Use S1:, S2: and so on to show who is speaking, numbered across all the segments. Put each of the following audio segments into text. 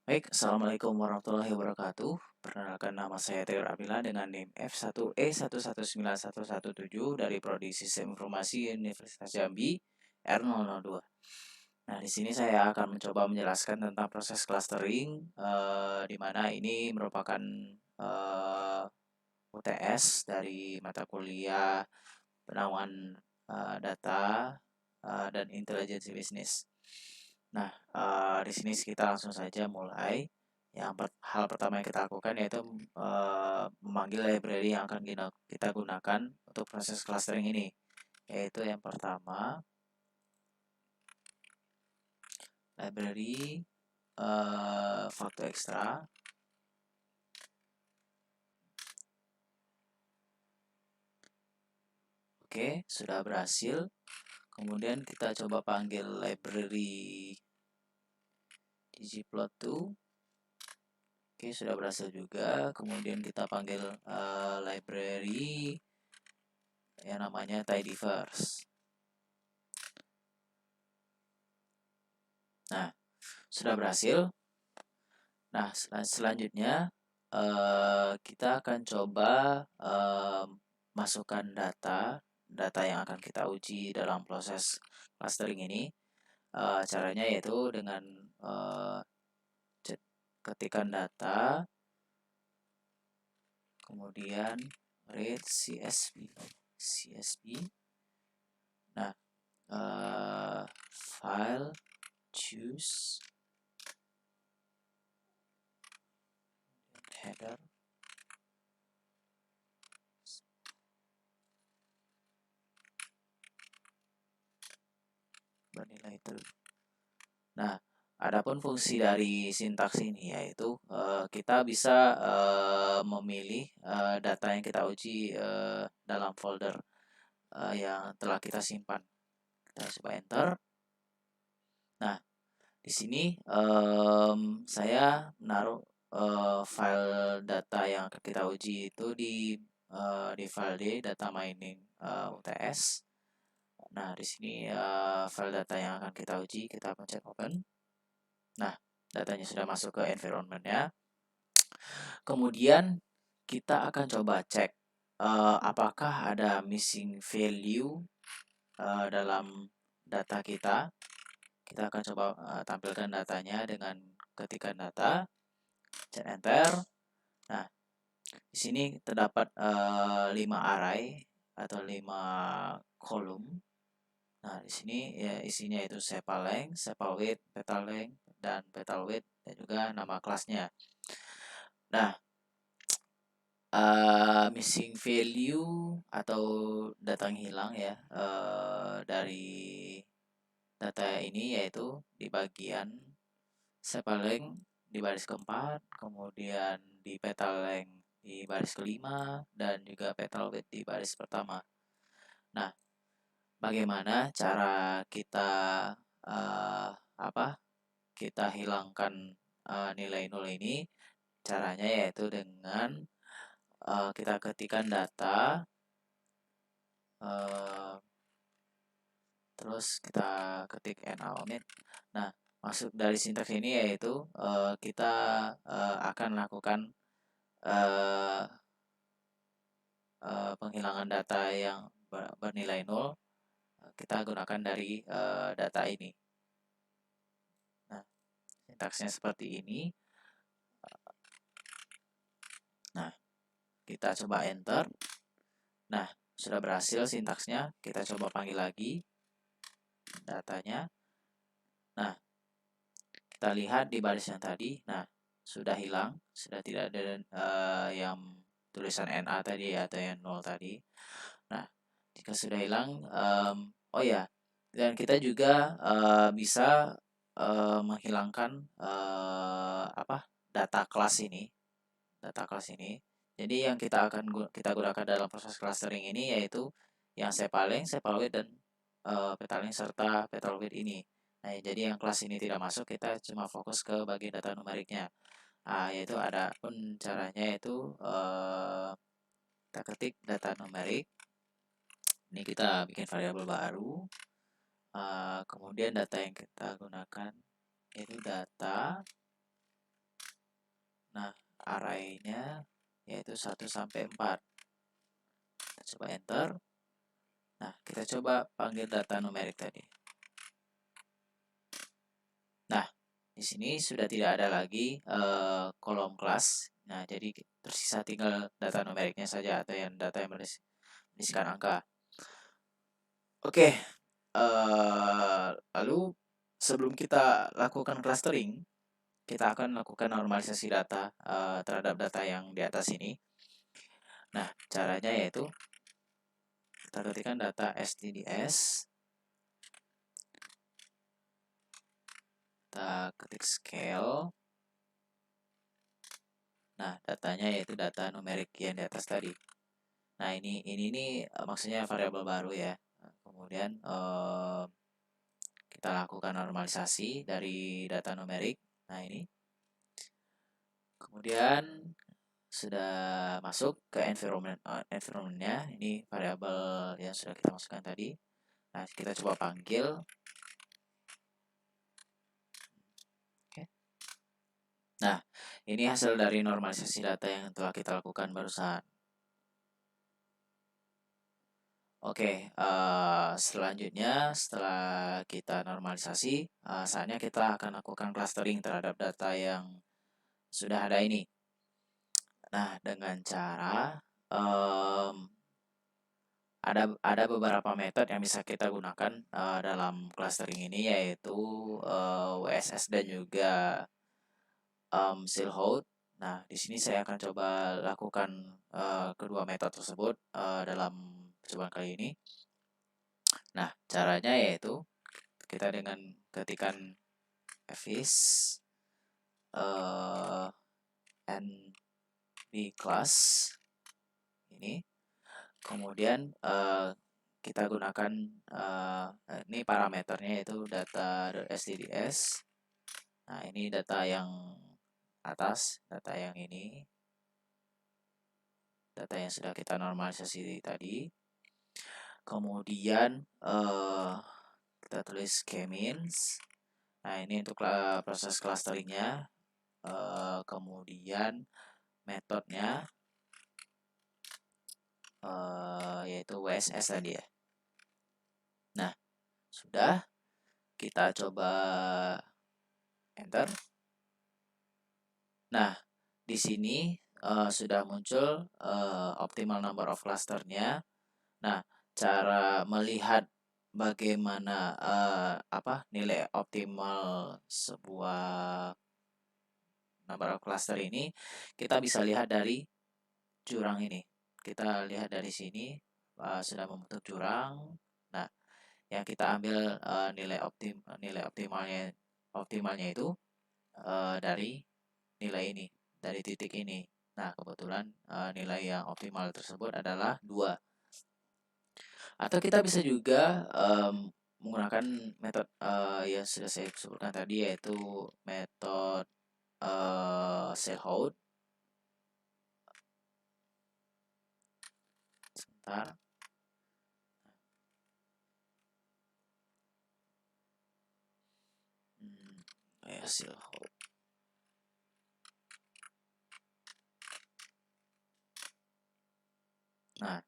S1: Baik, Assalamualaikum warahmatullahi wabarakatuh. Perkenalkan nama saya Teor Abila dengan NIM F1E119117 dari Prodi Sistem Informasi Universitas Jambi R002. Nah, di sini saya akan mencoba menjelaskan tentang proses clustering, di mana ini merupakan UTS dari mata kuliah penawangan data dan intelijensi bisnis. Nah, di sini kita langsung saja mulai. Hal pertama yang kita lakukan yaitu memanggil library yang akan kita gunakan untuk proses clustering ini. Yaitu yang pertama, library Facto Extra. Oke, sudah berhasil. Kemudian kita coba panggil library ggplot2. Oke, sudah berhasil juga. Kemudian kita panggil library yang namanya tidyverse. Nah, sudah berhasil. Nah, selanjutnya kita akan coba masukkan data yang akan kita uji dalam proses clustering ini. Caranya yaitu dengan ketikan data, kemudian read CSV. Nah, file choose header bernilai true. Nah, adapun fungsi dari sintaks ini yaitu kita bisa memilih data yang kita uji dalam folder yang telah kita simpan. Kita coba enter. Nah, di sini saya menaruh file data yang akan kita uji itu di file D, data mining UTS. Nah, di sini file data yang akan kita uji, kita pencet open. Nah, datanya sudah masuk ke environment-nya. Kemudian kita akan coba cek apakah ada missing value dalam data kita. Kita akan coba tampilkan datanya dengan ketikan data, pencet enter. Nah, di sini terdapat 5 array atau 5 kolom. Nah, di sini ya isinya itu sepal length, sepal width, petal length, dan petal width, dan juga nama kelasnya. Nah, missing value atau data yang hilang ya dari data ini yaitu di bagian sepal length di baris keempat, kemudian di petal length di baris kelima, dan juga petal width di baris pertama. Nah, bagaimana cara kita kita hilangkan nilai nol ini? Caranya yaitu dengan kita ketikkan data, terus kita ketik nomit. Nah, maksud dari sintaks ini yaitu kita akan melakukan penghilangan data yang bernilai nol. Kita gunakan dari data ini. Nah, sintaksnya seperti ini. Nah, kita coba enter. Nah, sudah berhasil sintaksnya. Kita coba panggil lagi datanya. Nah, kita lihat di baris yang tadi. Nah, sudah hilang. Sudah tidak ada yang tulisan NA tadi atau yang 0 tadi. Nah, jika sudah hilang, oh ya, dan kita juga bisa menghilangkan data kelas ini. Jadi yang kita gunakan dalam proses clustering ini yaitu yang sepal length, sepal width, dan petal length serta petal width ini. Nah, jadi yang kelas ini tidak masuk, kita cuma fokus ke bagian data numeriknya. Yaitu ada pun caranya yaitu kita ketik data numerik. Ini kita bikin variabel baru. Kemudian data yang kita gunakan yaitu data Nah, arraynya yaitu 1 sampai 4. Kita coba enter. Nah, kita coba panggil data numerik tadi. Nah, di sini sudah tidak ada lagi kolom kelas. Nah, jadi tersisa tinggal data numeriknya saja atau yang data yang berisikan angka. Oke, lalu sebelum kita lakukan clustering, kita akan lakukan normalisasi data terhadap data yang di atas ini. Nah, caranya yaitu kita ketikkan data stds, kita ketik scale. Nah, datanya yaitu data numerik yang di atas tadi. Nah, ini maksudnya variabel baru ya. Kemudian kita lakukan normalisasi dari data numerik. Nah, ini. Kemudian sudah masuk ke environment-nya. Ini variabel yang sudah kita masukkan tadi. Nah, kita coba panggil. Oke. Nah, ini hasil dari normalisasi data yang telah kita lakukan barusan. Oke, selanjutnya setelah kita normalisasi, saatnya kita akan lakukan clustering terhadap data yang sudah ada ini. Nah, dengan cara ada beberapa metode yang bisa kita gunakan dalam clustering ini, yaitu WSS dan juga Silhouette. Nah, di sini saya akan coba lakukan kedua metode tersebut dalam percobaan kali ini. Nah, caranya yaitu kita dengan ketikan fis nb class ini, kemudian kita gunakan ini parameternya yaitu data.stds. Nah, ini data yang atas, data yang ini, data yang sudah kita normalisasi tadi. Kemudian kita tulis k-means. Nah, ini untuk proses clusteringnya. Kemudian metodenya yaitu WSS tadi ya. Nah, sudah, kita coba enter. Nah, di sini sudah muncul optimal number of clusternya. Nah, cara melihat bagaimana nilai optimal sebuah number of cluster ini, kita bisa lihat dari jurang ini. Kita lihat dari sini sudah membentuk jurang. Nah, yang kita ambil nilai optimalnya itu dari nilai ini, dari titik ini. Nah, kebetulan nilai yang optimal tersebut adalah 2. Atau kita bisa juga menggunakan metode yang sudah saya sebutkan tadi, yaitu metode Silhouette. Sebentar. Silhouette. Nah,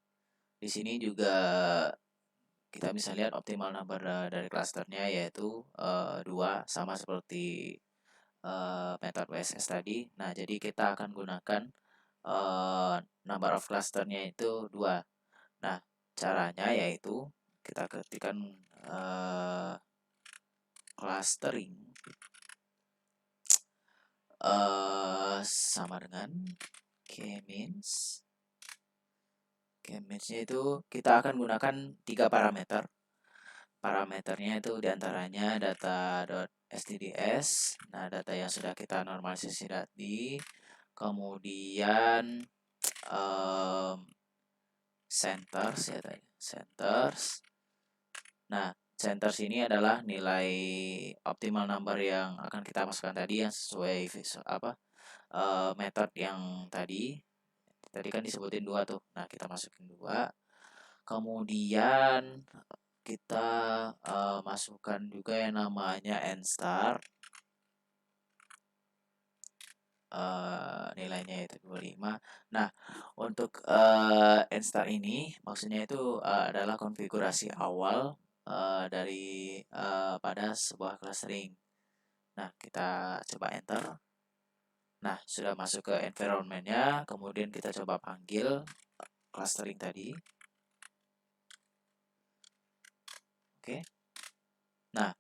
S1: di sini juga kita bisa lihat optimal number dari clusternya yaitu 2, sama seperti metode WSS tadi. Nah, jadi kita akan gunakan number of clusternya itu 2. Nah, caranya yaitu kita ketikkan clustering sama dengan k-means. K-means-nya itu kita akan gunakan 3 parameter. Parameternya itu diantaranya data.stds. Nah, data yang sudah kita normalisasi tadi. Kemudian centers ya tadi, centers. Nah, centers ini adalah nilai optimal number yang akan kita masukkan tadi yang sesuai metode yang tadi kan disebutin 2 tuh. Nah, kita masukin 2. Kemudian kita masukkan juga yang namanya n star. nilainya itu 25. Nah, untuk N-star ini maksudnya itu adalah konfigurasi awal dari pada sebuah clustering. Nah, kita coba enter. Nah, sudah masuk ke environment-nya, kemudian kita coba panggil clustering tadi. Oke. Nah,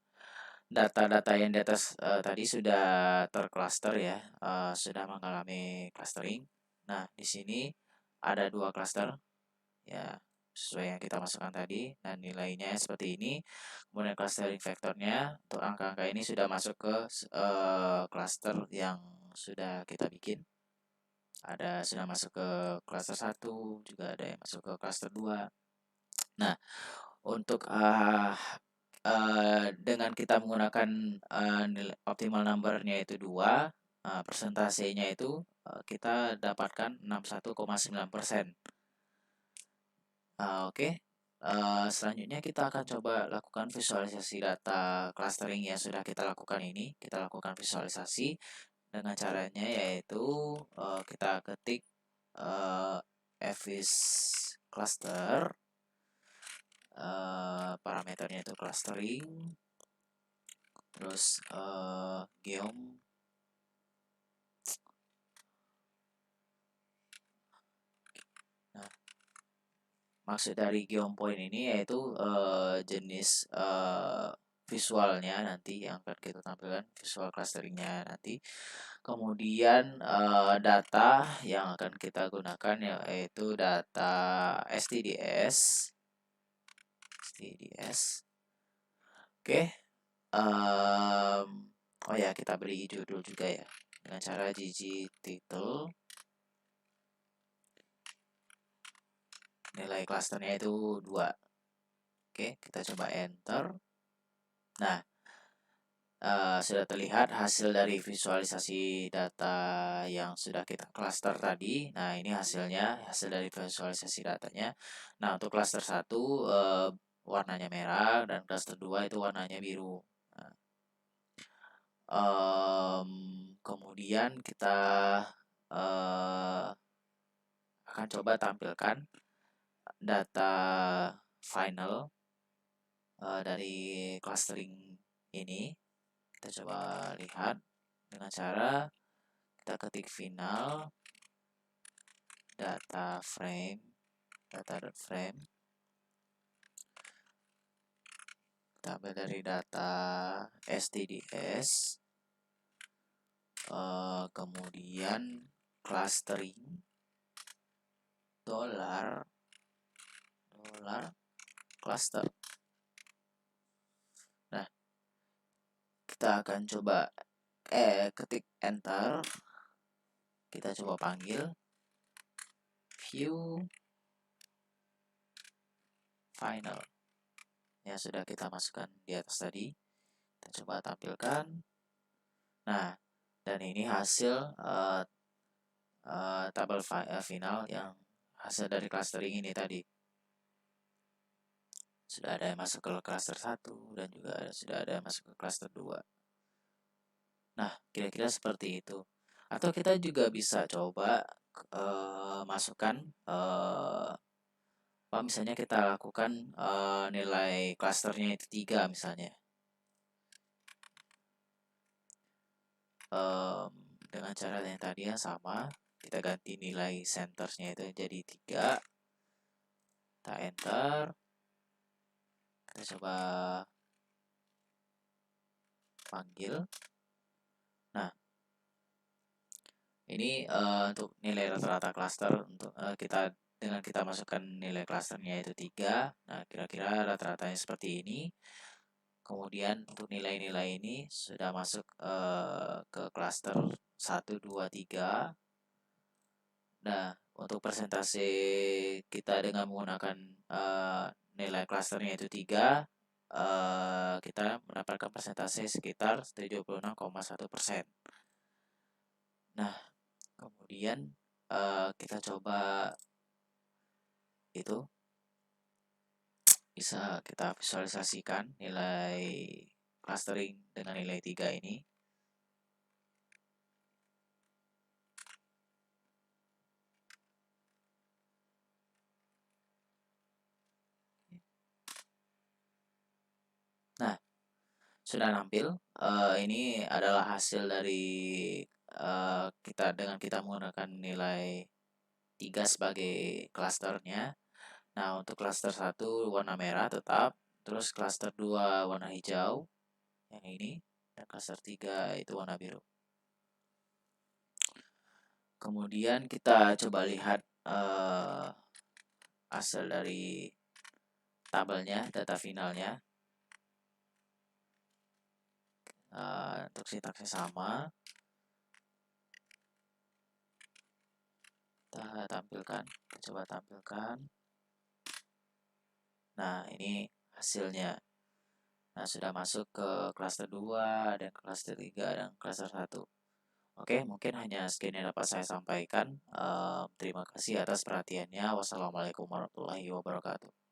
S1: data-data yang di atas tadi sudah tercluster ya, sudah mengalami clustering. Nah, di sini ada 2 cluster ya, sesuai yang kita masukkan tadi, dan nilainya seperti ini. Kemudian clustering vektornya untuk angka-angka ini sudah masuk ke cluster yang sudah kita bikin. Ada sudah masuk ke cluster 1, juga ada yang masuk ke cluster 2. Nah, untuk dengan kita menggunakan nilai optimal number-nya itu 2, persentasenya itu kita dapatkan 61,9%. Oke. Selanjutnya kita akan coba lakukan visualisasi data clustering yang sudah kita lakukan ini. Kita lakukan visualisasi dengan caranya yaitu kita ketik fvis cluster, parameternya itu clustering, terus geom. Nah, maksud dari geom point ini yaitu jenis visualnya nanti yang akan kita tampilkan, visual clusteringnya nanti. Kemudian data yang akan kita gunakan yaitu data STDS. Oke. Oh ya, kita beri judul juga ya dengan cara gg title. Nilai klasternya itu 2. Oke, kita coba enter. Nah, sudah terlihat hasil dari visualisasi data yang sudah kita cluster tadi. Nah, ini hasilnya, hasil dari visualisasi datanya. Nah, untuk cluster 1 warnanya merah, dan cluster 2 itu warnanya biru. Nah, kemudian kita akan coba tampilkan data final dari clustering ini. Kita coba lihat dengan cara kita ketik final data frame, data.frame. Kita ambil dari data STDS, kemudian clustering dollar cluster. Nah, kita akan coba ketik enter. Kita coba panggil view final yang sudah kita masukkan di atas tadi. Kita coba tampilkan. Nah, dan ini hasil tabel final yang hasil dari clustering ini tadi. Sudah ada yang masuk ke cluster 1 dan juga sudah ada yang masuk ke cluster 2. Nah, kira-kira seperti itu. Atau kita juga bisa coba masukkan misalnya kita lakukan nilai clusternya itu 3 misalnya. Dengan cara yang tadi yang sama, kita ganti nilai centersnya itu jadi 3. Kita enter. Kita coba panggil. Nah, ini untuk nilai rata-rata cluster untuk dengan kita masukkan nilai clusternya itu 3. Nah, kira-kira rata-ratanya seperti ini. Kemudian untuk nilai-nilai ini sudah masuk ke cluster 1, 2, 3. Nah, untuk persentase kita dengan menggunakan nilai clusternya itu 3, kita mendapatkan persentase sekitar 76,1%. Nah, kemudian kita coba itu bisa kita visualisasikan nilai clustering dengan nilai 3 ini. sudah nampil. Ini adalah hasil dari kita menggunakan nilai 3 sebagai klasternya. Nah, untuk klaster satu warna merah tetap, terus klaster 2 warna hijau yang ini, dan klaster 3 itu warna biru. Kemudian kita coba lihat hasil dari tabelnya, data finalnya. Untuk sintaksnya sama, kita coba tampilkan. Nah, ini hasilnya. Nah, sudah masuk ke klaster 2 dan klaster 3 dan klaster 1. Oke, mungkin hanya sekian yang dapat saya sampaikan. Terima kasih atas perhatiannya. Wassalamualaikum warahmatullahi wabarakatuh.